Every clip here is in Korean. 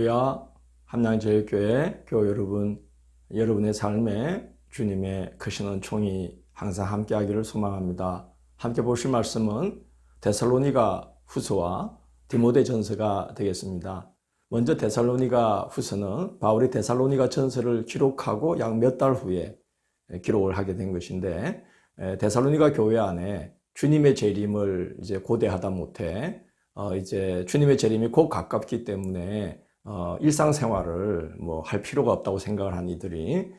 할렐루야. 함양제일교회 교회 여러분, 여러분의 삶에 주님의 크신 은총이 항상 함께하기를 소망합니다. 함께 보실 말씀은 데살로니가 후서와 디모데 전서가 되겠습니다. 먼저 데살로니가 후서는 바울이 데살로니가 전서를 기록하고 약 몇 달 후에 기록을 하게 된 것인데, 데살로니가 교회 안에 주님의 재림을 이제 고대하다 못해 이제 주님의 재림이 곧 가깝기 때문에 일상생활을 할 필요가 없다고 생각을 한 이들이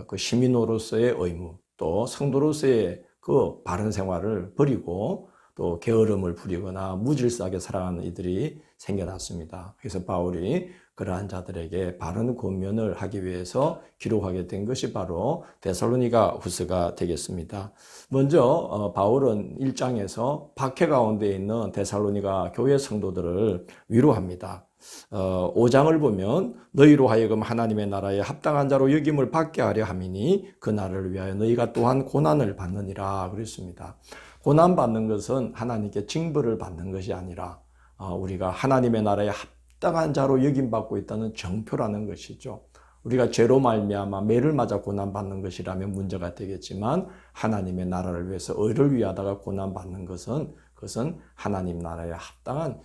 그 시민으로서의 의무, 또 성도로서의 그 바른 생활을 버리고 또 게으름을 부리거나 무질서하게 살아가는 이들이 생겨났습니다. 그래서 바울이 그러한 자들에게 바른 권면을 하기 위해서 기록하게 된 것이 바로 데살로니가 후서가 되겠습니다. 먼저 바울은 1장에서 박해 가운데 있는 데살로니가 교회 성도들을 위로합니다. 5장을 보면 너희로 하여금 하나님의 나라에 합당한 자로 여김을 받게 하려 함이니 그 나라를 위하여 너희가 또한 고난을 받느니라 그랬습니다. 고난받는 것은 하나님께 징벌을 받는 것이 아니라 우리가 하나님의 나라에 합당한 자로 여김받고 있다는 정표라는 것이죠. 우리가 죄로 말미암아 매를 맞아 고난받는 것이라면 문제가 되겠지만 하나님의 나라를 위해서 의를 위하다가 고난받는 것은 그것은 하나님 나라에 합당한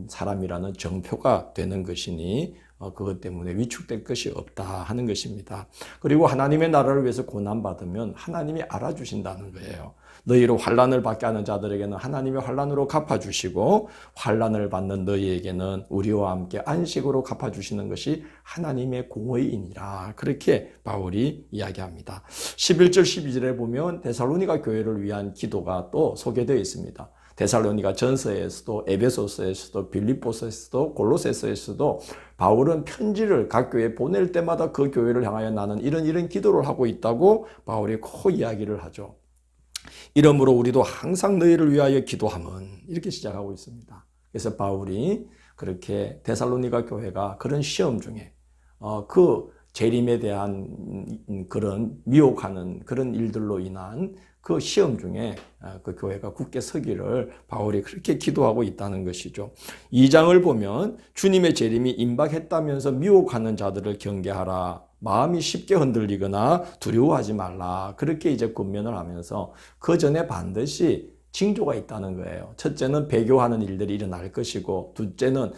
사람이라는 정표가 되는 것이니 그것 때문에 위축될 것이 없다 하는 것입니다. 그리고 하나님의 나라를 위해서 고난받으면 하나님이 알아주신다는 거예요. 너희로 환난을 받게 하는 자들에게는 하나님의 환난으로 갚아주시고 환난을 받는 너희에게는 우리와 함께 안식으로 갚아주시는 것이 하나님의 공의이니라. 그렇게 바울이 이야기합니다. 11절 12절에 보면 데살로니가 교회를 위한 기도가 또 소개되어 있습니다. 데살로니가 전서에서도 에베소서에서도 빌립보서에서도 골로새서에서도 바울은 편지를 각 교회에 보낼 때마다 그 교회를 향하여 나는 이런 기도를 하고 있다고 바울이 꼭 이야기를 하죠. 이러므로 우리도 항상 너희를 위하여 기도함은 이렇게 시작하고 있습니다. 그래서 바울이 그렇게 데살로니가 교회가 그런 시험 중에 그 재림에 대한 그런 미혹하는 그런 일들로 인한 그 시험 중에 그 교회가 굳게 서기를 바울이 그렇게 기도하고 있다는 것이죠. 2장을 보면 주님의 재림이 임박했다면서 미혹하는 자들을 경계하라. 마음이 쉽게 흔들리거나 두려워하지 말라. 그렇게 이제 권면을 하면서 그 전에 반드시 징조가 있다는 거예요. 첫째는 배교하는 일들이 일어날 것이고, 둘째는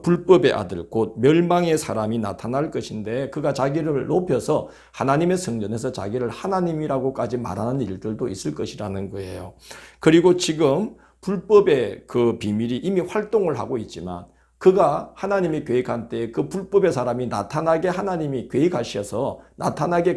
불법의 아들 곧 멸망의 사람이 나타날 것인데 그가 자기를 높여서 하나님의 성전에서 자기를 하나님이라고까지 말하는 일들도 있을 것이라는 거예요. 그리고 지금 불법의 그 비밀이 이미 활동을 하고 있지만 그가 하나님이 계획한 때에 그 불법의 사람이 나타나게 하나님이 계획하셔서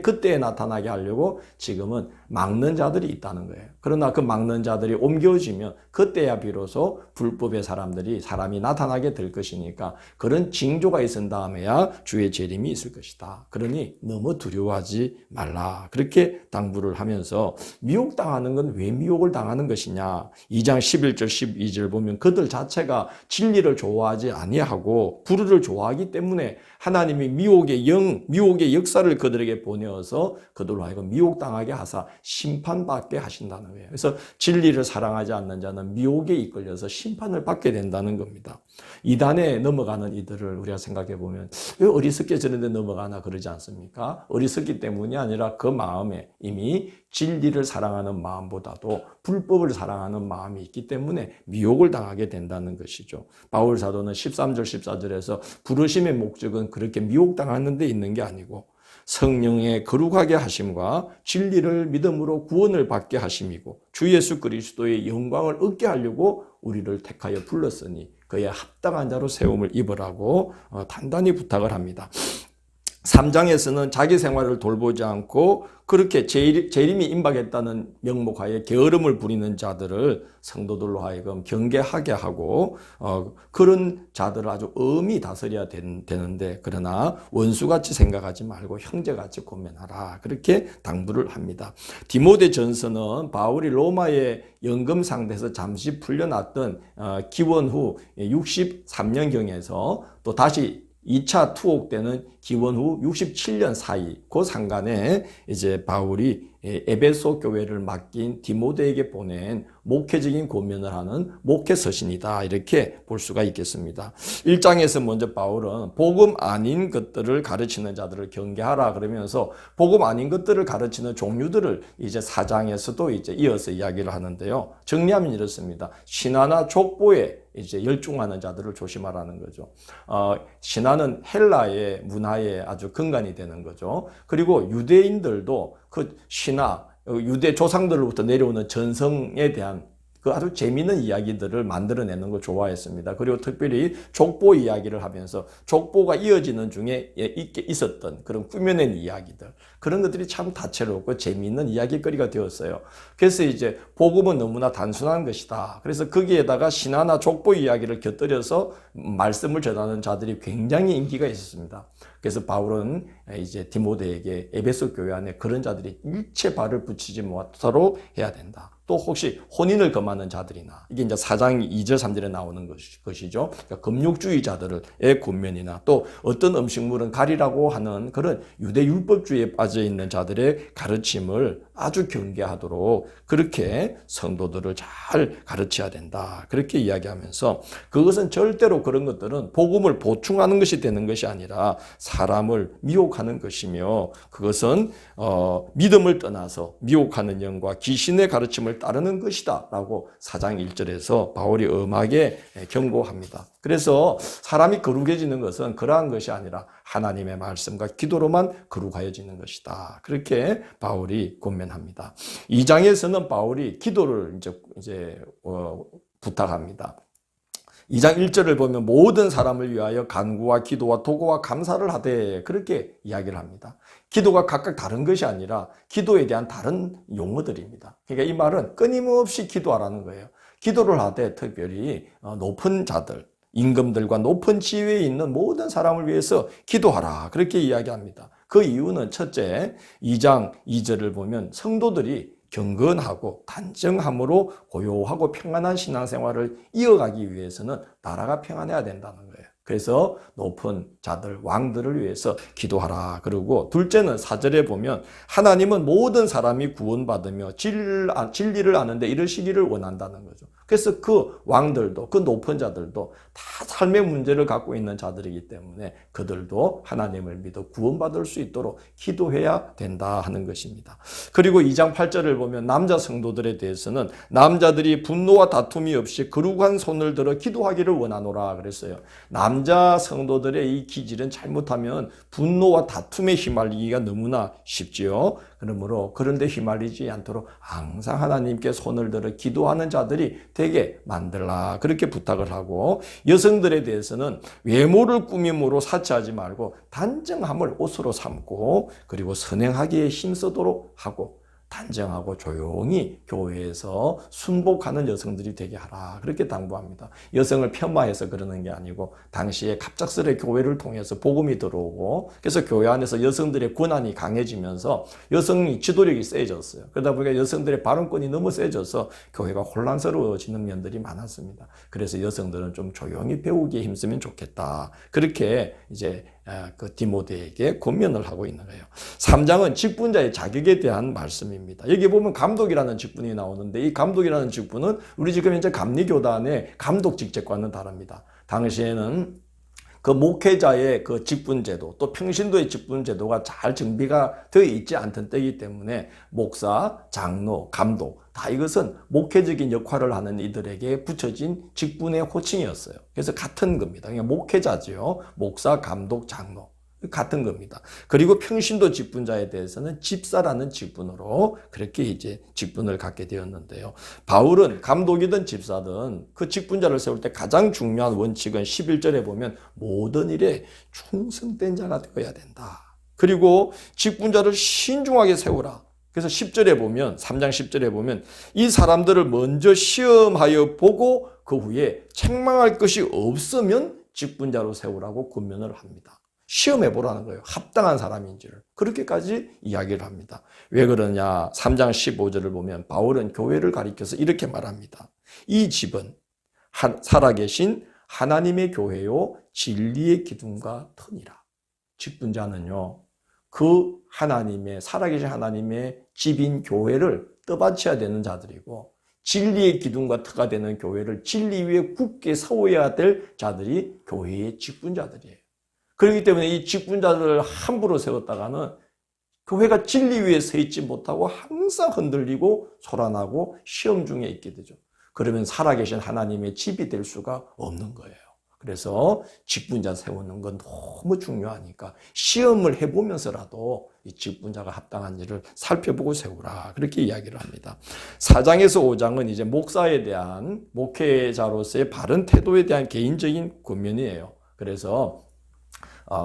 그때에 나타나게 하려고 지금은 막는 자들이 있다는 거예요. 그러나 그 막는 자들이 옮겨지면 그때야 비로소 불법의 사람이 나타나게 될 것이니까 그런 징조가 있은 다음에야 주의 재림이 있을 것이다. 그러니 너무 두려워하지 말라. 그렇게 당부를 하면서 미혹당하는 건 왜 미혹을 당하는 것이냐. 2장 11절 12절 보면 그들 자체가 진리를 좋아하지 아니하고 불의를 좋아하기 때문에 하나님이 미혹의 역사를 그들에게 보내어서 그들로 하여금 미혹당하게 하사 심판받게 하신다는 거예요. 그래서 진리를 사랑하지 않는 자는 미혹에 이끌려서 심판을 받게 된다는 겁니다. 이단에 넘어가는 이들을 우리가 생각해 보면 왜 어리석게 저런 데 넘어가나 그러지 않습니까? 어리석기 때문이 아니라 그 마음에 이미 진리를 사랑하는 마음보다도 불법을 사랑하는 마음이 있기 때문에 미혹을 당하게 된다는 것이죠. 바울 사도는 13절 14절에서 부르심의 목적은 그렇게 미혹당하는 데 있는 게 아니고 성령의 거룩하게 하심과 진리를 믿음으로 구원을 받게 하심이고 주 예수 그리스도의 영광을 얻게 하려고 우리를 택하여 불렀으니 그의 합당한 자로 세움을 입으라고 단단히 부탁을 합니다. 3장에서는 자기 생활을 돌보지 않고 그렇게 재림이 임박했다는 명목하에 게으름을 부리는 자들을 성도들로 하여금 경계하게 하고 그런 자들을 아주 엄히 다스려야 되는데 그러나 원수같이 생각하지 말고 형제같이 권면하라. 그렇게 당부를 합니다. 디모데 전서는 바울이 로마의 연금 상대에서 잠시 풀려났던 기원 후 63년경에서 또 다시 2차 투옥 때는 기원 후 67년 사이 그 상간에 이제 바울이 에베소 교회를 맡긴 디모데에게 보낸 목회적인 권면을 하는 목회 서신이다. 이렇게 볼 수가 있겠습니다. 1장에서 먼저 바울은 복음 아닌 것들을 가르치는 자들을 경계하라 그러면서 복음 아닌 것들을 가르치는 종류들을 이제 4장에서도 이제 이어서 이야기를 하는데요. 정리하면 이렇습니다. 신화나 족보에 이제 열중하는 자들을 조심하라는 거죠. 신화는 헬라의 문화에 아주 근간이 되는 거죠. 그리고 유대인들도 그 신화, 유대 조상들로부터 내려오는 전성에 대한 그 아주 재미있는 이야기들을 만들어내는 걸 좋아했습니다. 그리고 특별히 족보 이야기를 하면서 족보가 이어지는 중에 있었던 그런 꾸며낸 이야기들, 그런 것들이 참 다채롭고 재미있는 이야기거리가 되었어요. 그래서 이제 복음은 너무나 단순한 것이다. 그래서 거기에다가 신화나 족보 이야기를 곁들여서 말씀을 전하는 자들이 굉장히 인기가 있었습니다. 그래서 바울은 이제 디모데에게 에베소 교회 안에 그런 자들이 일체 발을 붙이지 못하도록 해야 된다. 또 혹시 혼인을 금하는 자들이나, 이게 이제 4장 2절 3절에 나오는 것이죠. 그러니까 금욕주의자들의 권면이나 또 어떤 음식물은 가리라고 하는 그런 유대 율법주의에 빠져 있는 자들의 가르침을 아주 경계하도록 그렇게 성도들을 잘 가르쳐야 된다. 그렇게 이야기하면서 그것은 절대로 그런 것들은 복음을 보충하는 것이 되는 것이 아니라 사람을 미혹하는 것이며, 그것은 믿음을 떠나서 미혹하는 영과 귀신의 가르침을 따르는 것이다 라고 4장 1절에서 바울이 엄하게 경고합니다. 그래서 사람이 거룩해지는 것은 그러한 것이 아니라 하나님의 말씀과 기도로만 거룩하여지는 것이다. 그렇게 바울이 권면합니다. 2장에서는 바울이 기도를 이제 부탁합니다. 2장 1절을 보면 모든 사람을 위하여 간구와 기도와 도구와 감사를 하되, 그렇게 이야기를 합니다. 기도가 각각 다른 것이 아니라 기도에 대한 다른 용어들입니다. 그러니까 이 말은 끊임없이 기도하라는 거예요. 기도를 하되 특별히 높은 자들, 임금들과 높은 지위에 있는 모든 사람을 위해서 기도하라. 그렇게 이야기합니다. 그 이유는 첫째, 2장 2절을 보면 성도들이 경건하고 단정함으로 고요하고 평안한 신앙생활을 이어가기 위해서는 나라가 평안해야 된다는 거예요. 그래서 높은 자들, 왕들을 위해서 기도하라. 그리고 둘째는 4절에 보면 하나님은 모든 사람이 구원받으며 진리를 아는데 이르시기를 원한다는 거죠. 그래서 그 왕들도, 그 높은 자들도 다 삶의 문제를 갖고 있는 자들이기 때문에 그들도 하나님을 믿어 구원받을 수 있도록 기도해야 된다 하는 것입니다. 그리고 2장 8절을 보면 남자 성도들에 대해서는 남자들이 분노와 다툼이 없이 거룩한 손을 들어 기도하기를 원하노라 그랬어요. 남자 성도들의 이 기질은 잘못하면 분노와 다툼에 휘말리기가 너무나 쉽지요. 그러므로 그런데 휘말리지 않도록 항상 하나님께 손을 들어 기도하는 자들이 되게 만들라. 그렇게 부탁을 하고, 여성들에 대해서는 외모를 꾸밈으로 사치하지 말고 단정함을 옷으로 삼고, 그리고 선행하기에 힘쓰도록 하고, 단정하고 조용히 교회에서 순복하는 여성들이 되게 하라. 그렇게 당부합니다. 여성을 폄하해서 그러는 게 아니고 당시에 갑작스레 교회를 통해서 복음이 들어오고, 그래서 교회 안에서 여성들의 권한이 강해지면서 여성이 지도력이 세졌어요. 그러다 보니까 여성들의 발언권이 너무 세져서 교회가 혼란스러워지는 면들이 많았습니다. 그래서 여성들은 좀 조용히 배우기에 힘쓰면 좋겠다. 그렇게 이제 그 디모데에게 권면을 하고 있는 거예요. 3장은 직분자의 자격에 대한 말씀입니다. 여기 보면 감독이라는 직분이 나오는데, 이 감독이라는 직분은 우리 지금 현재 감리교단의 감독 직책과는 다릅니다. 당시에는 그 목회자의 그 직분제도, 또 평신도의 직분제도가 잘 정비가 되어 있지 않던 때이기 때문에 목사, 장로, 감독, 다 이것은 목회적인 역할을 하는 이들에게 붙여진 직분의 호칭이었어요. 그래서 같은 겁니다. 그러니까 목회자죠. 목사, 감독, 장로. 같은 겁니다. 그리고 평신도 직분자에 대해서는 집사라는 직분으로 그렇게 이제 직분을 갖게 되었는데요. 바울은 감독이든 집사든 그 직분자를 세울 때 가장 중요한 원칙은 11절에 보면 모든 일에 충성된 자가 되어야 된다. 그리고 직분자를 신중하게 세우라. 그래서 10절에 보면, 3장 10절에 보면 이 사람들을 먼저 시험하여 보고 그 후에 책망할 것이 없으면 직분자로 세우라고 권면을 합니다. 시험해 보라는 거예요. 합당한 사람인지를. 그렇게까지 이야기를 합니다. 왜 그러냐? 3장 15절을 보면 바울은 교회를 가리켜서 이렇게 말합니다. 이 집은 살아계신 하나님의 교회요 진리의 기둥과 터니라. 직분자는요, 그 하나님의, 살아계신 하나님의 집인 교회를 떠받쳐야 되는 자들이고, 진리의 기둥과 터가 되는 교회를 진리 위에 굳게 세워야 될 자들이 교회의 직분자들이에요. 그렇기 때문에 이 직분자들을 함부로 세웠다가는 교회가 진리 위에 서 있지 못하고 항상 흔들리고 소란하고 시험 중에 있게 되죠. 그러면 살아계신 하나님의 집이 될 수가 없는 거예요. 그래서 직분자 세우는 건 너무 중요하니까 시험을 해보면서라도 이 직분자가 합당한 일을 살펴보고 세우라. 그렇게 이야기를 합니다. 4장에서 5장은 이제 목사에 대한, 목회자로서의 바른 태도에 대한 개인적인 권면이에요. 그래서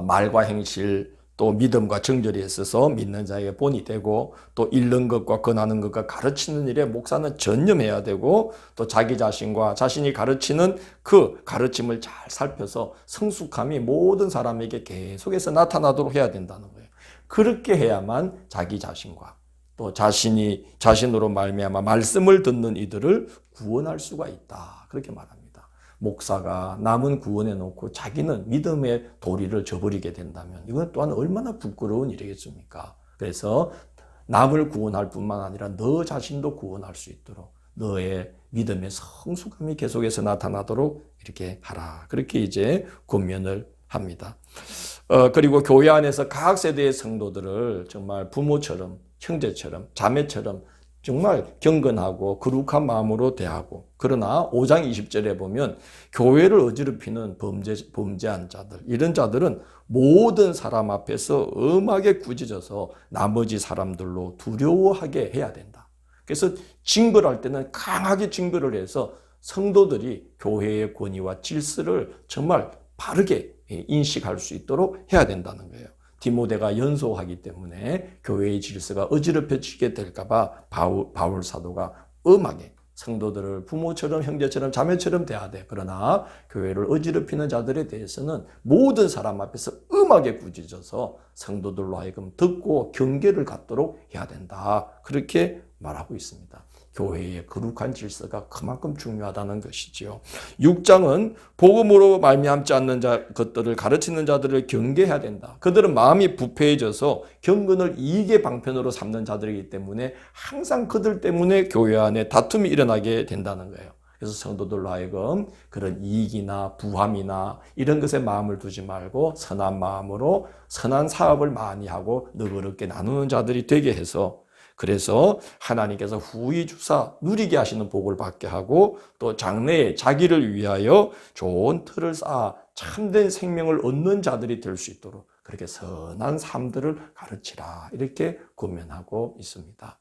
말과 행실, 또 믿음과 정절이 있어서 믿는 자에게 본이 되고, 또 읽는 것과 권하는 것과 가르치는 일에 목사는 전념해야 되고, 또 자기 자신과 자신이 가르치는 그 가르침을 잘 살펴서 성숙함이 모든 사람에게 계속해서 나타나도록 해야 된다는 거예요. 그렇게 해야만 자기 자신과 또 자신으로 말미암아 말씀을 듣는 이들을 구원할 수가 있다. 그렇게 말합니다. 목사가 남은 구원해 놓고 자기는 믿음의 도리를 저버리게 된다면 이건 또한 얼마나 부끄러운 일이겠습니까? 그래서 남을 구원할 뿐만 아니라 너 자신도 구원할 수 있도록 너의 믿음의 성숙함이 계속해서 나타나도록 이렇게 하라. 그렇게 이제 권면을 합니다. 그리고 교회 안에서 각 세대의 성도들을 정말 부모처럼, 형제처럼, 자매처럼 정말 경건하고 거룩한 마음으로 대하고, 그러나 5장 20절에 보면 교회를 어지럽히는 범죄한 자들, 이런 자들은 모든 사람 앞에서 엄하게 꾸짖어서 나머지 사람들로 두려워하게 해야 된다. 그래서 징벌할 때는 강하게 징벌을 해서 성도들이 교회의 권위와 질서를 정말 바르게 인식할 수 있도록 해야 된다는 거예요. 디모데가 연소하기 때문에 교회의 질서가 어지럽혀지게 될까봐 바울 사도가 엄하게 성도들을 부모처럼, 형제처럼, 자매처럼 대하되, 그러나 교회를 어지럽히는 자들에 대해서는 모든 사람 앞에서 엄하게 꾸짖어서 성도들로 하여금 듣고 경계를 갖도록 해야 된다. 그렇게 말하고 있습니다. 교회의 거룩한 질서가 그만큼 중요하다는 것이지요. 6장은 복음으로 말미암지 않는 것들을 가르치는 자들을 경계해야 된다. 그들은 마음이 부패해져서 경건을 이익의 방편으로 삼는 자들이기 때문에 항상 그들 때문에 교회 안에 다툼이 일어나게 된다는 거예요. 그래서 성도들로 하여금 그런 이익이나 부함이나 이런 것에 마음을 두지 말고 선한 마음으로 선한 사업을 많이 하고 너그럽게 나누는 자들이 되게 해서, 그래서 하나님께서 후히 주사 누리게 하시는 복을 받게 하고, 또 장래에 자기를 위하여 좋은 틀을 쌓아 참된 생명을 얻는 자들이 될 수 있도록 그렇게 선한 삶들을 가르치라. 이렇게 권면하고 있습니다.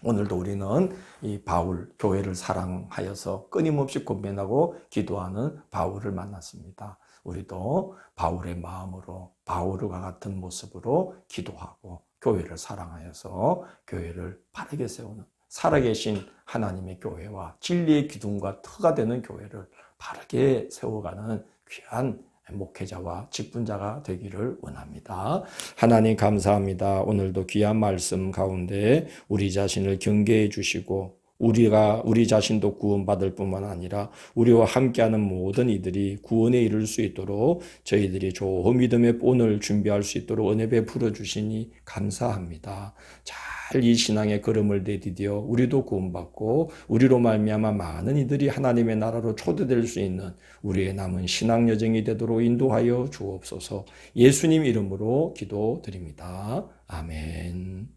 오늘도 우리는 이 바울, 교회를 사랑하여서 끊임없이 권면하고 기도하는 바울을 만났습니다. 우리도 바울의 마음으로, 바울과 같은 모습으로 기도하고 교회를 사랑하여서 교회를 바르게 세우는, 살아계신 하나님의 교회와 진리의 기둥과 터가 되는 교회를 바르게 세워가는 귀한 목회자와 직분자가 되기를 원합니다. 하나님 감사합니다. 오늘도 귀한 말씀 가운데 우리 자신을 경계해 주시고, 우리 자신도 구원받을 뿐만 아니라 우리와 함께하는 모든 이들이 구원에 이를 수 있도록 저희들이 좋은 믿음의 본을 준비할 수 있도록 은혜 베풀어 주시니 감사합니다. 잘 이 신앙의 걸음을 내디뎌 우리도 구원받고 우리로 말미암아 많은 이들이 하나님의 나라로 초대될 수 있는 우리의 남은 신앙 여정이 되도록 인도하여 주옵소서. 예수님 이름으로 기도드립니다. 아멘.